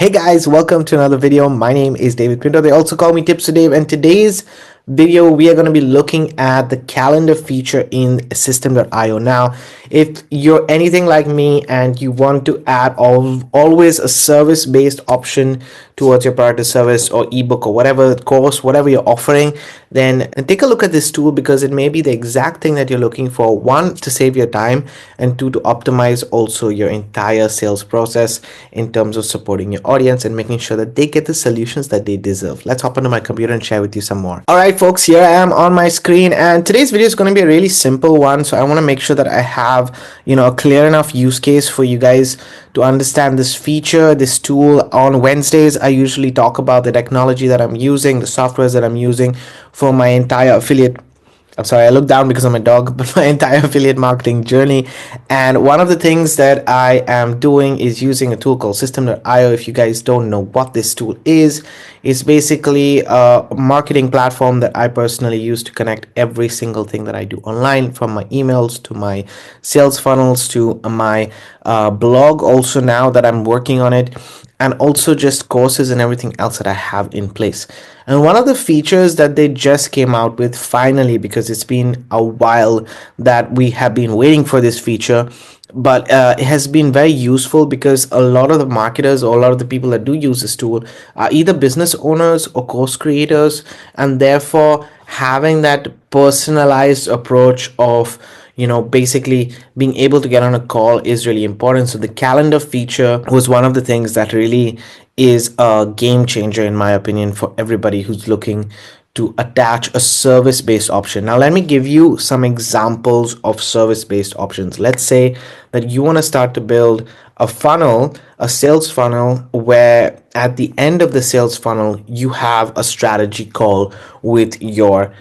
Hey guys, welcome to another video. My name is David Pinto. They also call me TipsWithDav, and today's video we are going to be looking at the calendar feature in Systeme.io. Now, if you're anything like me and you want to add always a service-based option towards your product or service or ebook or whatever course, whatever you're offering, then take a look at this tool because it may be the exact thing that you're looking for. One, to save your time, and two, to optimize also your entire sales process in terms of supporting your audience and making sure that they get the solutions that they deserve. Let's hop onto my computer and share with you some more. All right, folks, here I am on my screen, and today's video is going to be a really simple one. So I want to make sure that I have, a clear enough use case for you guys to understand this feature, this tool. On Wednesdays, I usually talk about the technology that I'm using, the softwares that I'm using for my entire affiliate. I'm sorry, I look down because I'm a dog, but my entire affiliate marketing journey. And one of the things that I am doing is using a tool called Systeme.io. If you guys don't know what this tool is, it's basically a marketing platform that I personally use to connect every single thing that I do online, from my emails to my sales funnels to my blog also now that I'm working on it, and also just courses and everything else that I have in place. And one of the features that they just came out with finally, because it's been a while that we have been waiting for this feature, but it has been very useful because a lot of the marketers or a lot of the people that do use this tool are either business owners or course creators, and therefore having that personalized approach of basically being able to get on a call is really important. So the calendar feature was one of the things that really is a game changer, in my opinion, for everybody who's looking to attach a service-based option. Now, let me give you some examples of service-based options. Let's say that you want to start to build a funnel, a sales funnel, where at the end of the sales funnel, you have a strategy call with your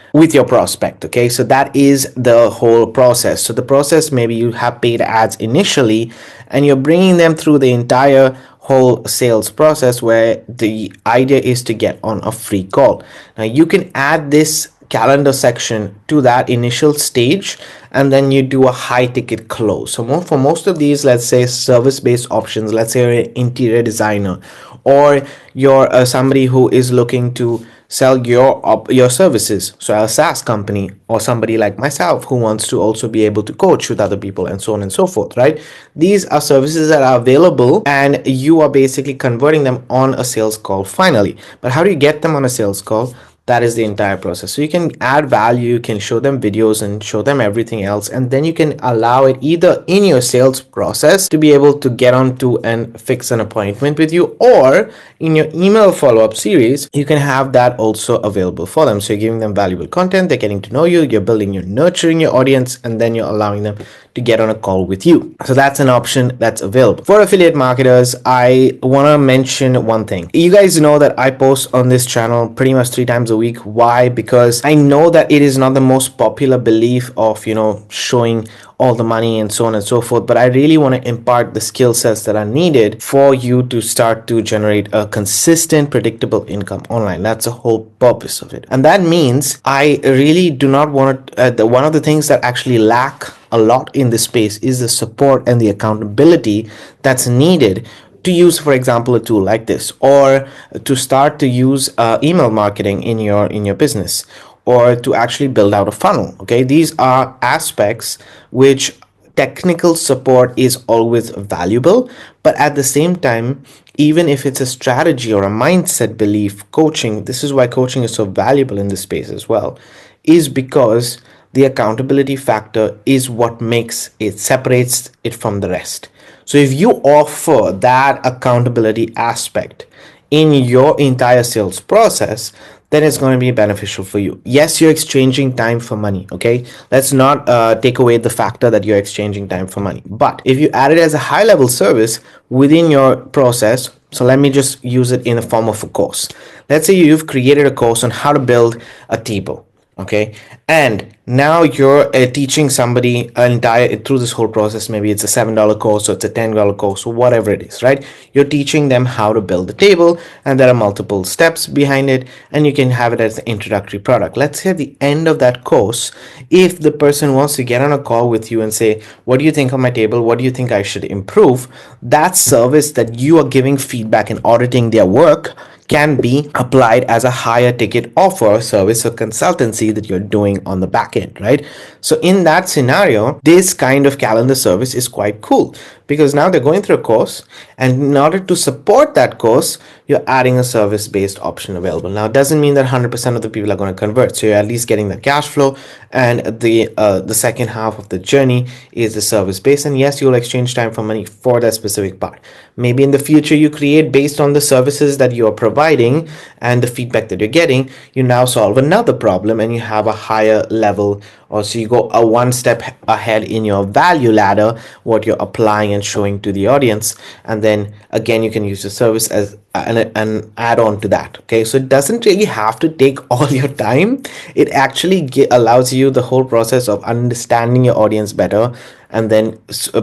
prospect. Okay, so that is the whole process. So the process, maybe you have paid ads initially and you're bringing them through the entire whole sales process, where the idea is to get on a free call. Now you can add this calendar section to that initial stage, and then you do a high ticket close. So for most of these, let's say service-based options, let's say you're an interior designer, or you're somebody who is looking to sell your services, so a SaaS company, or somebody like myself who wants to also be able to coach with other people, and so on and so forth, right? These are services that are available and you are basically converting them on a sales call finally. But how do you get them on a sales call? That is the entire process. So you can add value, you can show them videos and show them everything else, and then you can allow it either in your sales process to be able to get onto and fix an appointment with you, or in your email follow-up series, you can have that also available for them. So you're giving them valuable content, they're getting to know you, you're building, you're nurturing your audience, and then you're allowing them to get on a call with you. So that's an option that's available. For affiliate marketers, I want to mention one thing. You guys know that I post on this channel pretty much 3 times a week. Why? Because I know that it is not the most popular belief of, showing all the money and so on and so forth, but I really want to impart the skill sets that are needed for you to start to generate a consistent, predictable income online. That's the whole purpose of it. And that means I really do not want to, one of the things that actually lack a lot in this space is the support and the accountability that's needed to use, for example, a tool like this, or to start to use email marketing in your business, or to actually build out a funnel. Okay, these are aspects which technical support is always valuable, but at the same time, even if it's a strategy or a mindset belief, coaching, this is why coaching is so valuable in this space as well, is because the accountability factor is what makes it, separates it from the rest. So if you offer that accountability aspect in your entire sales process, then it's going to be beneficial for you. Yes, you're exchanging time for money. Okay, let's not take away the factor that you're exchanging time for money. But if you add it as a high level service within your process, so let me just use it in the form of a course. Let's say you've created a course on how to build a table. Okay, and now you're teaching somebody an entire through this whole process. Maybe it's a $7 course, or it's a $10 course, or whatever it is, right? You're teaching them how to build the table, and there are multiple steps behind it, and you can have it as an introductory product. Let's say at the end of that course, if the person wants to get on a call with you and say, what do you think of my table, what do you think I should improve, that service that you are giving feedback and auditing their work can be applied as a higher ticket offer, service, or consultancy that you're doing on the back end, right? So in that scenario, this kind of calendar service is quite cool, because now they're going through a course, and in order to support that course, you're adding a service based option available. Now it doesn't mean that 100% of the people are going to convert, so you're at least getting the cash flow, and the second half of the journey is the service based. And yes, you'll exchange time for money for that specific part. Maybe in the future you create based on the services that you're providing and the feedback that you're getting, you now solve another problem and you have a higher level, or so you go a one step ahead in your value ladder, what you're applying and showing to the audience. And then again, you can use the service as an add-on to that. Okay, so it doesn't really have to take all your time. It actually allows you the whole process of understanding your audience better, and then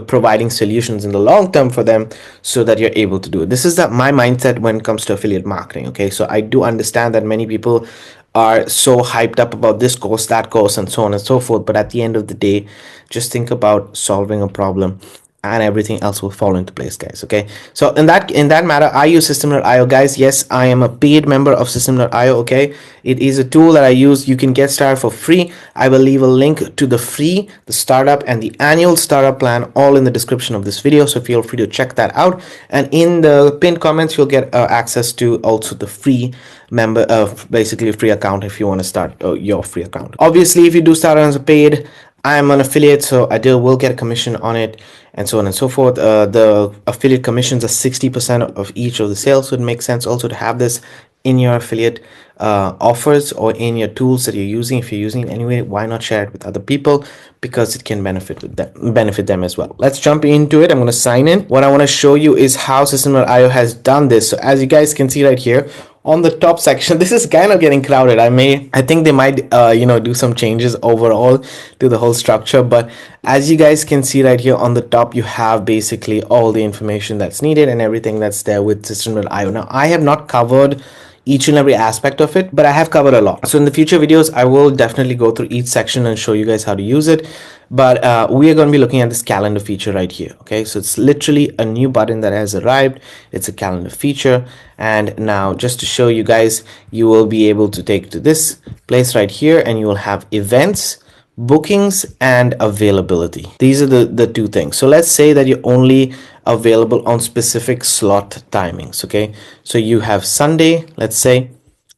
providing solutions in the long term for them, so that you're able to do it. This is my mindset when it comes to affiliate marketing. Okay, so I do understand that many people are so hyped up about this course, that course, and so on and so forth, but at the end of the day, just think about solving a problem, and everything else will fall into place, guys. Okay, so in that matter, I use Systeme.io, guys. Yes, I am a paid member of Systeme.io. Okay, it is a tool that I use. You can get started for free. I will leave a link to the free, the startup, and the annual startup plan all in the description of this video, so feel free to check that out. And in the pinned comments, you'll get access to also the free member of basically a free account if you want to start your free account. Obviously, if you do start as a paid, I'm an affiliate, so I will get a commission on it, and so on and so forth. The affiliate commissions are 60% of each of the sales, so it makes sense also to have this in your affiliate offers or in your tools that you're using. If you're using it anyway, why not share it with other people, because it can benefit them as well. Let's jump into it. I'm going to sign in. What I want to show you is how Systeme.io has done this. So as you guys can see right here, on the top section, this is kind of getting crowded. I think they might do some changes overall to the whole structure, but as you guys can see right here on the top, you have basically all the information that's needed and everything that's there with Systeme.io. Now I have not covered each and every aspect of it, but I have covered a lot. So in the future videos, I will definitely go through each section and show you guys how to use it. But we are going to be looking at this calendar feature right here. Okay, so it's literally a new button that has arrived. It's a calendar feature. And now just to show you guys, you will be able to take to this place right here, and you will have events, bookings, and availability. These are the two things. So let's say that you're only available on specific slot timings. Okay, so you have Sunday, let's say,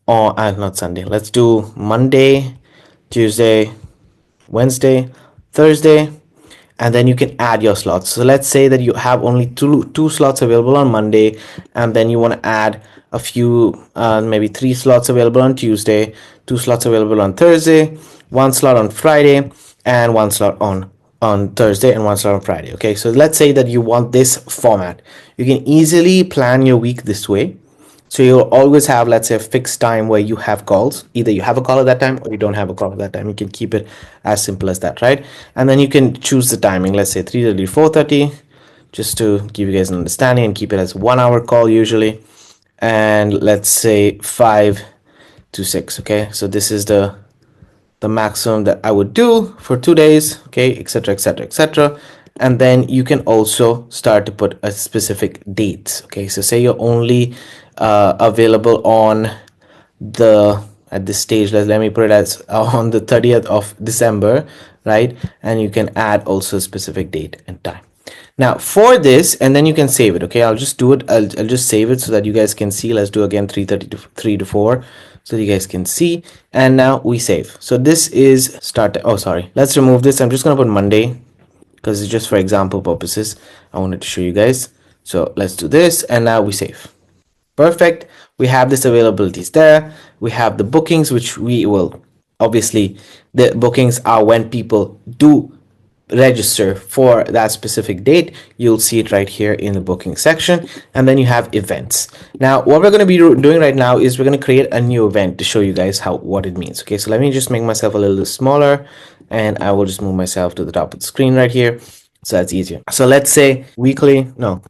or not Sunday, let's do Monday, Tuesday, Wednesday, Thursday, and then you can add your slots. So let's say that you have only two slots available on Monday, and then you want to add a few, maybe 3 slots available on Tuesday, 2 slots available on Thursday, 1 slot on Friday, and 1 slot on Thursday, and 1 slot on Friday. Okay, so let's say that you want this format. You can easily plan your week this way. So you'll always have, let's say, a fixed time where you have calls. Either you have a call at that time or you don't have a call at that time. You can keep it as simple as that, right? And then you can choose the timing, let's say 3:30 to 4:30, just to give you guys an understanding, and keep it as 1 hour call usually. And let's say 5 to 6. Okay, so this is the maximum that I would do for 2 days, okay, etc, etc, etc. And then you can also start to put a specific dates. Okay, so say you're only available on at this stage, let me put it as on the 30th of December, right? And you can add also a specific date and time. Now for this, and then you can save it. Okay, I'll just do it. I'll just save it so that you guys can see. Let's do again 3:30 to 3 to 4, so you guys can see. And now we save. So this is start. Oh, sorry. Let's remove this. I'm just gonna put Monday because it's just for example purposes. I wanted to show you guys. So let's do this, and now we save. Perfect. We have this availabilities there. We have the bookings, which we will obviously, the bookings are when people do register for that specific date, you'll see it right here in the booking section. And then you have events. Now what we're going to be doing right now is we're going to create a new event to show you guys what it means. Okay, so let me just make myself a little smaller, and I will just move myself to the top of the screen right here, so that's easier. So let's say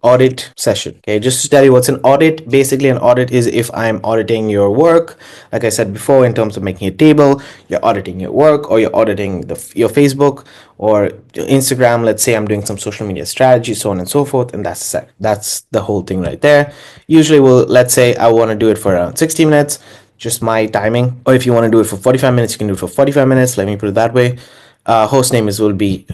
audit session. Okay, just to tell you what's an audit. Basically, an audit is if I'm auditing your work, like I said before, in terms of making a table, you're auditing your work, or you're auditing your Facebook or your Instagram. Let's say I'm doing some social media strategy, so on and so forth, and that's the whole thing right there. Usually, let's say I want to do it for around 60 minutes, just my timing. Or if you want to do it for 45 minutes, you can do it for 45 minutes. Let me put it that way. Host name will be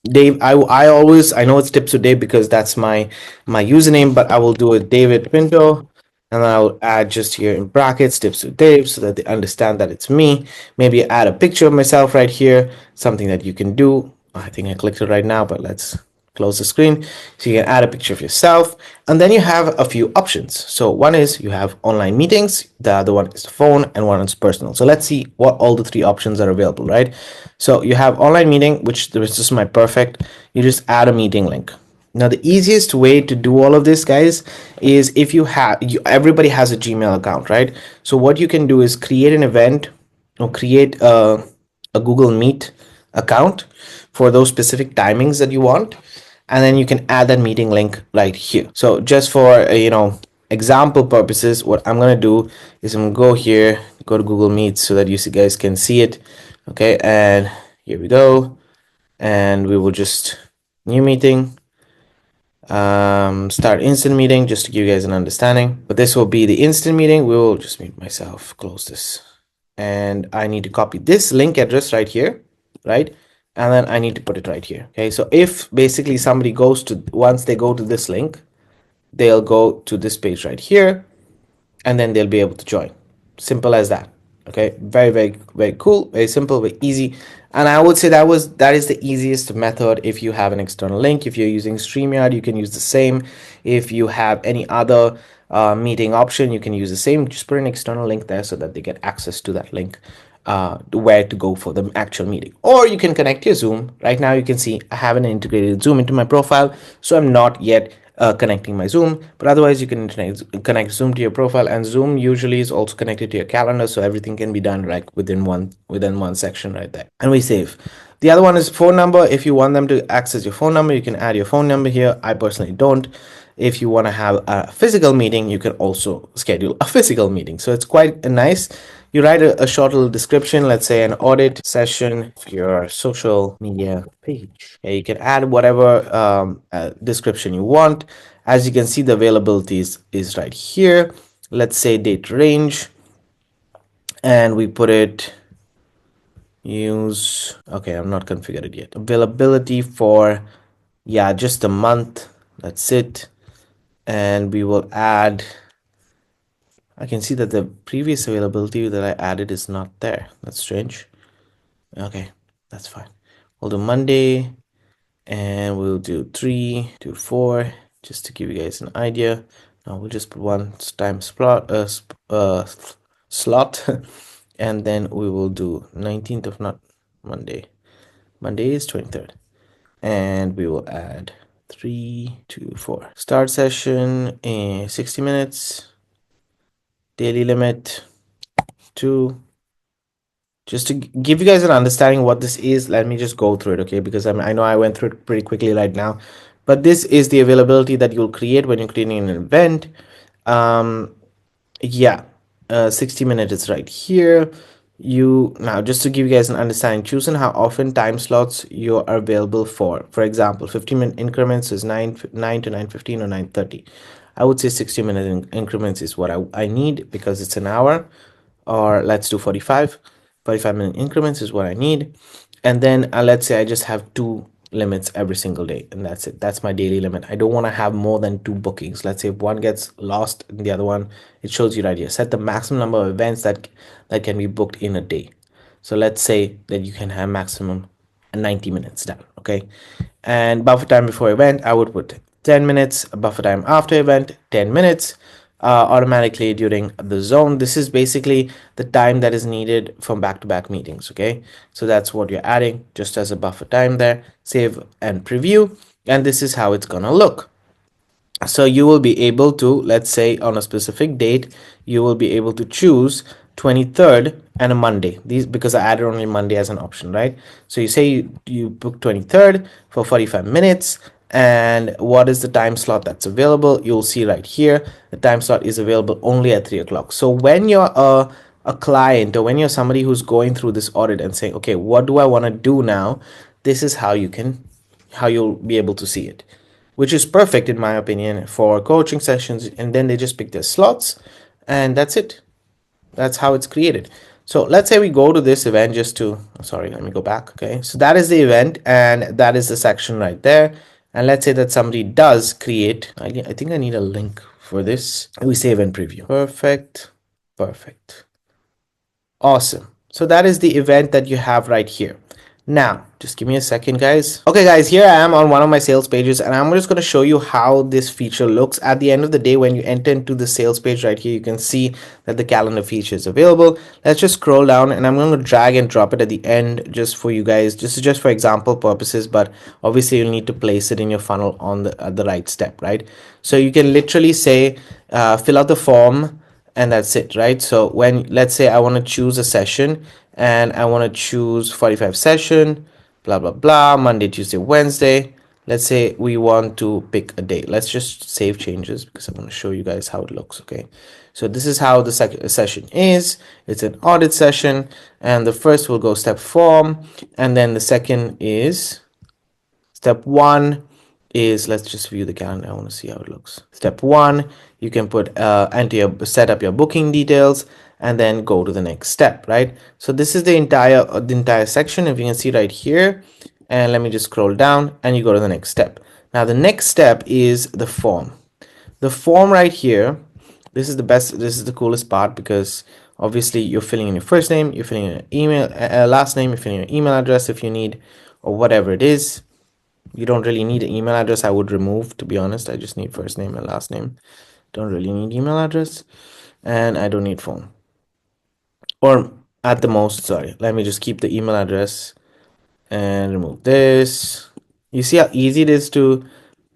Dave. I know it's Tips with Dave because that's my username, but I will do it David Pinto, and then I'll add just here in brackets Tips with Dave so that they understand that it's me. Maybe add a picture of myself right here, something that you can do. I think I clicked it right now, but let's close the screen. So you can add a picture of yourself, and then you have a few options. So one is you have online meetings, the other one is the phone, and one is personal. So let's see what all the three options are available, right? So you have online meeting, which this is my perfect. You just add a meeting link. Now the easiest way to do all of this, guys, is if everybody has a Gmail account, right? So what you can do is create an event or create a Google Meet account for those specific timings that you want, and then you can add that meeting link right here. So just for example purposes, what I'm gonna do is I'm gonna go here, go to Google Meet so that you guys can see it. Okay, and here we go, and we will just new meeting, start instant meeting, just to give you guys an understanding. But this will be the instant meeting. We will just mute myself, close this, and I need to copy this link address right here, right? And then I need to put it right here. Okay, so if basically somebody once they go to this link, they'll go to this page right here, and then they'll be able to join. Simple as that. Okay, very, very, very cool, very simple, very easy. And I would say that is the easiest method. If you have an external link, if you're using StreamYard, you can use the same. If you have any other meeting option, you can use the same. Just put an external link there so that they get access to that link, where to go for the actual meeting. Or you can connect your Zoom. Right now you can see I haven't integrated Zoom into my profile, so I'm not yet connecting my Zoom, but otherwise you can connect Zoom to your profile, and Zoom usually is also connected to your calendar, so everything can be done like within one section right there. And we save. The other one is phone number. If you want them to access your phone number, you can add your phone number here. I personally don't. If you want to have a physical meeting, you can also schedule a physical meeting. So it's quite nice. You write a short little description, let's say an audit session for your social media page. Okay, you can add whatever description you want. As you can see, the availability is right here. Let's say date range, and we put it okay, I'm not configured yet. Availability for, yeah, just a month. That's it. And we will add, I can see that the previous availability that I added is not there. That's strange. Okay, that's fine. We'll do Monday, and we'll do 3 to 4, just to give you guys an idea. Now we'll just put one time slot, and then we will do 19th of not Monday. Monday is 23rd, and we will add 3 to 4. Start session in 60 minutes. Daily limit 2. Just to give you guys an understanding what this is, let me just go through it, okay? Because I know I went through it pretty quickly right now, but this is the availability that you'll create when you're creating an event. Yeah, 60 minutes is right here. Now, just to give you guys an understanding, choosing how often time slots you are available for. For example, 15-minute increments is 9 to 9:15 or 9:30. I would say 60-minute increments is what I need, because it's an hour. Or let's do 45-minute increments is what I need. And then let's say I just have 2 limits every single day, and that's it. That's my daily limit. I don't want to have more than 2 bookings. Let's say if one gets lost in the other one, it shows you right here. Set the maximum number of events that can be booked in a day. So let's say that you can have maximum 90 minutes done. Okay, and buffer time before event, I would put 10 minutes. Buffer time after event, 10 minutes. automatically during the zone. This is basically the time that is needed from back-to-back meetings. Okay, so that's what you're adding just as a buffer time there. Save and preview, and this is how it's gonna look. So you will be able to, let's say on a specific date, you will be able to choose 23rd and a Monday. These, because I added only Monday as an option, right? So you say you book 23rd for 45 minutes, and what is the time slot that's available? You'll see right here, the time slot is available only at 3 o'clock. So when you're a client, or when you're somebody who's going through this audit and saying, okay, what do I want to do now? This is how you'll be able to see it, which is perfect in my opinion for coaching sessions. And then they just pick their slots, and that's it. That's how it's created. So let's say we go to this event just to, sorry, let me go back. Okay, so that is the event, and that is the section right there. And let's say that somebody does create, I think I need a link for this. We save and preview. Perfect. Awesome. So that is the event that you have right here. Now, just give me a second, guys. Okay, guys, here I am on one of my sales pages, and I'm just going to show you how this feature looks. At the end of the day, when you enter into the sales page right here, you can see that the calendar feature is available. Let's just scroll down, and I'm going to drag and drop it at the end just for you guys. This is just for example purposes, but obviously you'll need to place it in your funnel on the right step, right? So you can literally say, fill out the form, and that's it, right? So when, let's say I want to choose a session, and I want to choose 45 session, blah blah blah, Monday, Tuesday, Wednesday. Let's say we want to pick a day. Let's just save changes because I want to show you guys how it looks. Okay, so this is how the second session is. It's an audit session, and the first will go step form, and then the second is step one is, let's just view the calendar. I want to see how it looks. Step one, you can put set up your booking details, and then go to the next step, right? So this is the entire section, if you can see right here. And let me just scroll down, and you go to the next step. Now the next step is the form. The form right here, this is the best, this is the coolest part, because obviously you're filling in your first name, you're filling in your email, last name, you're filling in your email address if you need, or whatever it is. You don't really need an email address. I would remove, to be honest. I just need first name and last name. Don't really need email address, and I don't need phone. Or at the most, sorry, let me just keep the email address and remove this. You see how easy it is to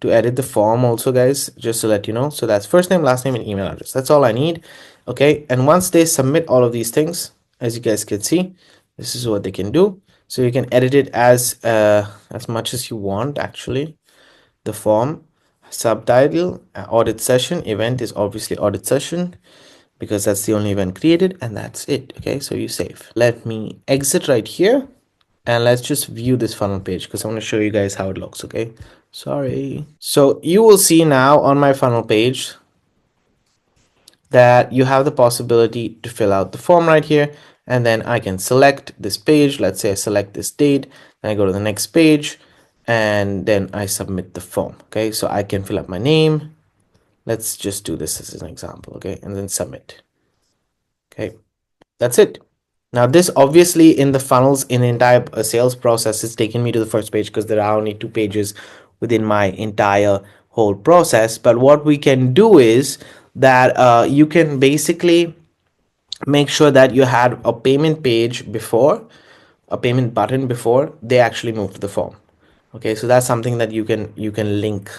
edit the form also, guys, just to let you know. So that's first name, last name, and email address. That's all I need. Okay, and once they submit all of these things, as you guys can see, this is what they can do. So you can edit it as much as you want, actually. The form, subtitle, audit session, event is obviously audit session, because that's the only event created, and that's it. Okay, so you save. Let me exit right here, and let's just view this funnel page, because I want to show you guys how it looks. Okay, sorry. So you will see now on my funnel page that you have the possibility to fill out the form right here, and then I can select this page. Let's say I select this date, and I go to the next page, and then I submit the form. Okay, so I can fill up my name. Let's just do this as an example. Okay, and then submit. Okay, that's it. Now this obviously in the funnels, in the entire sales process, is taking me to the first page, because there are only 2 pages within my entire whole process. But what we can do is that you can basically make sure that you had a payment page before, a payment button before they actually move to the form. Okay, so that's something that you can link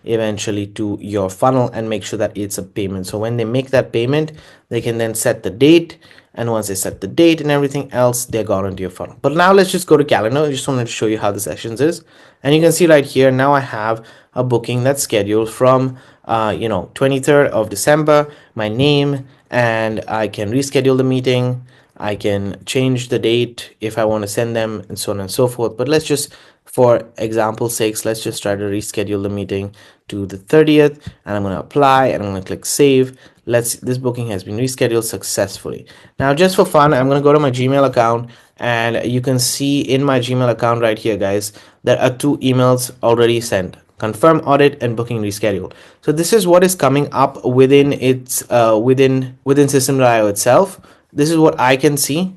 eventually to your funnel and make sure that it's a payment. So when they make that payment, they can then set the date, and once they set the date and everything else, they're gone into your funnel. But now let's just go to calendar. I just wanted to show you how the sessions is, and you can see right here now I have a booking that's scheduled from 23rd of December, my name, and I can reschedule the meeting. I can change the date if I want to send them, and so on and so forth. But let's just, for example sakes, let's just try to reschedule the meeting to the 30th, and I'm going to apply, and I'm going to click save. This booking has been rescheduled successfully. Now just for fun, I'm going to go to my Gmail account, and you can see in my Gmail account right here, guys, there are 2 emails already sent: confirm audit and booking rescheduled. So this is what is coming up within its within Systeme.io itself. This is what I can see.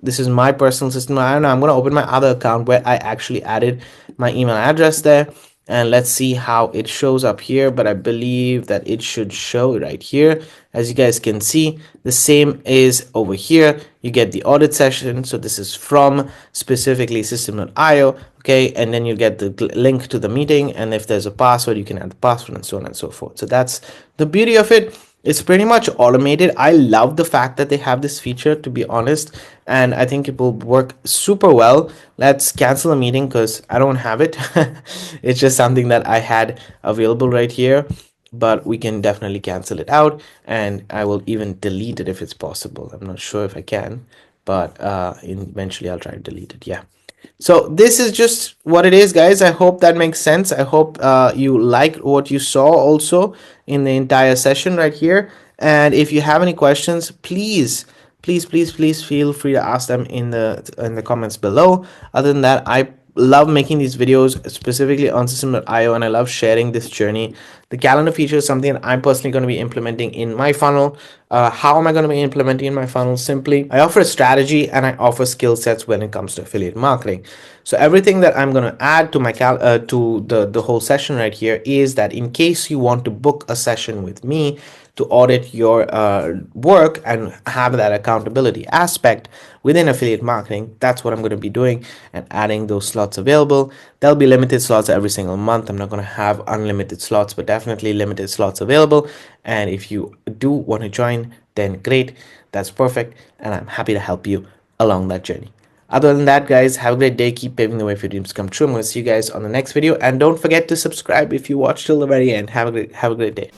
This is my personal Systeme.io. Now I'm going to open my other account where I actually added my email address there, and let's see how it shows up here. But I believe that it should show right here. As you guys can see, the same is over here. You get the audit session. So this is from specifically Systeme.io. Okay, and then you get the link to the meeting, and if there's a password, you can add the password and so on and so forth. So that's the beauty of it. It's pretty much automated. I love the fact that they have this feature, to be honest, and I think it will work super well. Let's cancel a meeting because I don't have it. It's just something that I had available right here, but we can definitely cancel it out, and I will even delete it if it's possible. I'm not sure if I can, but eventually I'll try to delete it. Yeah. So this is just what it is, guys. I hope that makes sense. I hope you liked what you saw also in the entire session right here. And if you have any questions, please feel free to ask them in the comments below. Other than that, I love making these videos specifically on Systeme.io, and I love sharing this journey. The calendar feature is something that I'm personally going to be implementing in my funnel. How am I going to be implementing in my funnel? Simply, I offer a strategy and I offer skill sets when it comes to affiliate marketing. So everything that I'm going to add to my to the whole session right here is that in case you want to book a session with me to audit your work and have that accountability aspect within affiliate marketing, that's what I'm going to be doing and adding those slots available. There'll be limited slots every single month. I'm not going to have unlimited slots, but definitely limited slots available. And if you do want to join, then great, that's perfect, and I'm happy to help you along that journey. Other than that, guys, have a great day. Keep paving the way for your dreams to come true. I'm going to see you guys on the next video, and don't forget to subscribe if you watch till the very end. Have a great day.